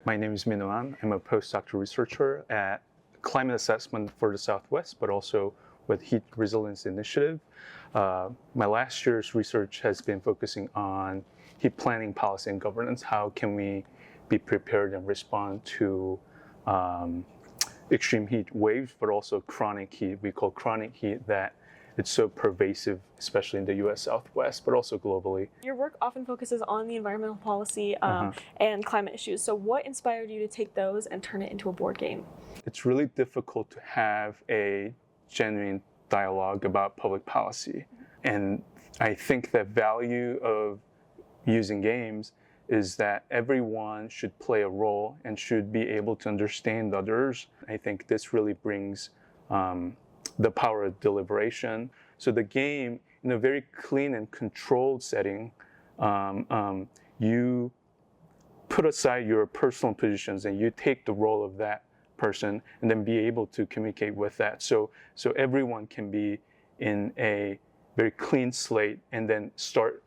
My name is Minwoo Ahn. I'm a postdoctoral researcher at Climate Assessment for the Southwest, but also with Heat Resilience Initiative. My last year's research has been focusing on heat planning, policy, and governance. How can we be prepared and respond to extreme heat waves, but also chronic heat. We call chronic heat that it's so pervasive, especially in the US Southwest, but also globally. Your work often focuses on the environmental policy and climate issues. So what inspired you to take those and turn it into a board game? It's really difficult to have a genuine dialogue about public policy. And I think the value of using games is that everyone should play a role and should be able to understand others. I think this really brings the power of deliberation. So the game, in a very clean and controlled setting, you put aside your personal positions and you take the role of that person and then be able to communicate with that. So everyone can be in a very clean slate and then start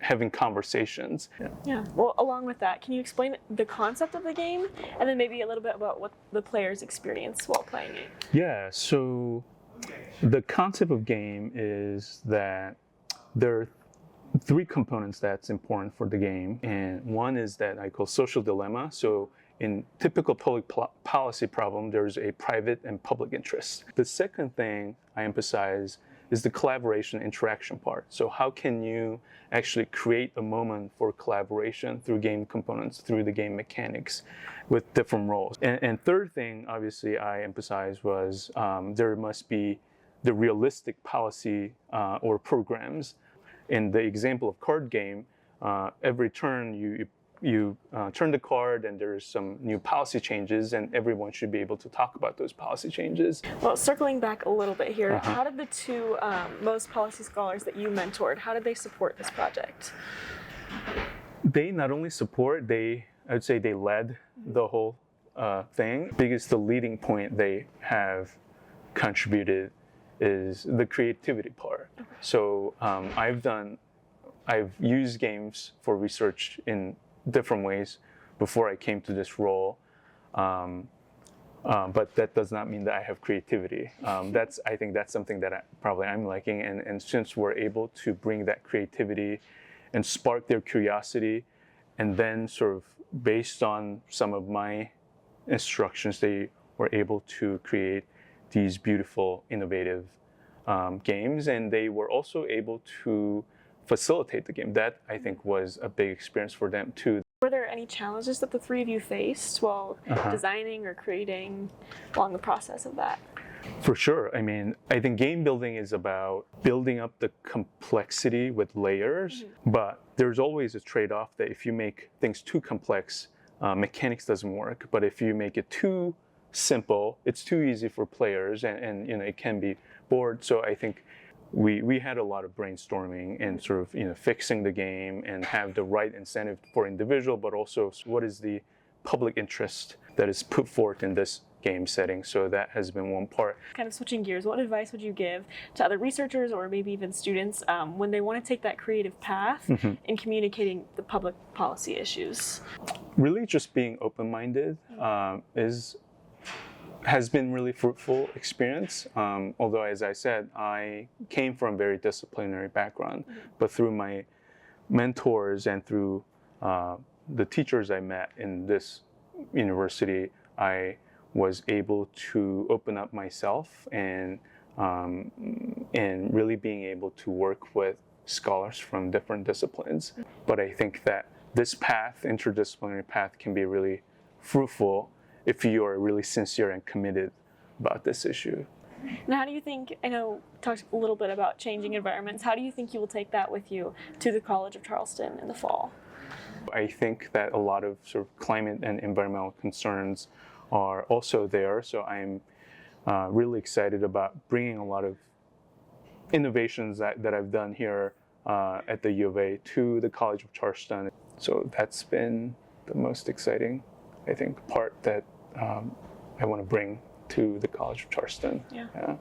having conversations. Yeah. Well, along with that, can you explain the concept of the game and then maybe a little bit about what the players experience while playing it? Yeah, so the concept of game is that there are three components that's important for the game. And one is that I call social dilemma. So in typical public policy problem, there's a private and public interest. The second thing I emphasize is the collaboration interaction part. So how can you actually create a moment for collaboration through game components, through the game mechanics with different roles? And third thing, obviously, I emphasized was there must be the realistic policy or programs. In the example of card game, every turn you turn the card and there's some new policy changes and everyone should be able to talk about those policy changes. Well, circling back a little bit here, how did the two most policy scholars that you mentored, how did they support this project? They not only support, I would say they led the whole thing, because the leading point they have contributed is the creativity part. Okay. So I've used games for research in different ways before I came to this role, but that does not mean that I have creativity. I think that's something that I'm lacking, and since we're able to bring that creativity and spark their curiosity, and then sort of based on some of my instructions, they were able to create these beautiful, innovative games, and they were also able to facilitate the game. That, I think, was a big experience for them too. Were there any challenges that the three of you faced while designing or creating along the process of that? For sure. I mean, I think game building is about building up the complexity with layers, but there's always a trade-off that if you make things too complex, mechanics doesn't work. But if you make it too simple, it's too easy for players, and it can be bored. So I think we had a lot of brainstorming and sort of fixing the game and have the right incentive for individual, but also what is the public interest that is put forth in this game setting. So that has been one part. Kind of switching gears, what advice would you give to other researchers or maybe even students when they want to take that creative path in communicating the public policy issues? Really just being open-minded has been really fruitful experience. Although, as I said, I came from a very disciplinary background, but through my mentors and through the teachers I met in this university, I was able to open up myself and really being able to work with scholars from different disciplines. But I think that this path, interdisciplinary path, can be really fruitful if you are really sincere and committed about this issue. Now, how do you think, I know talked a little bit about changing environments, how do you think you will take that with you to the College of Charleston in the fall? I think that a lot of sort of climate and environmental concerns are also there, so I'm really excited about bringing a lot of innovations that I've done here at the U of A to the College of Charleston. So that's been the most exciting, I think, part that I want to bring to the College of Charleston. Yeah.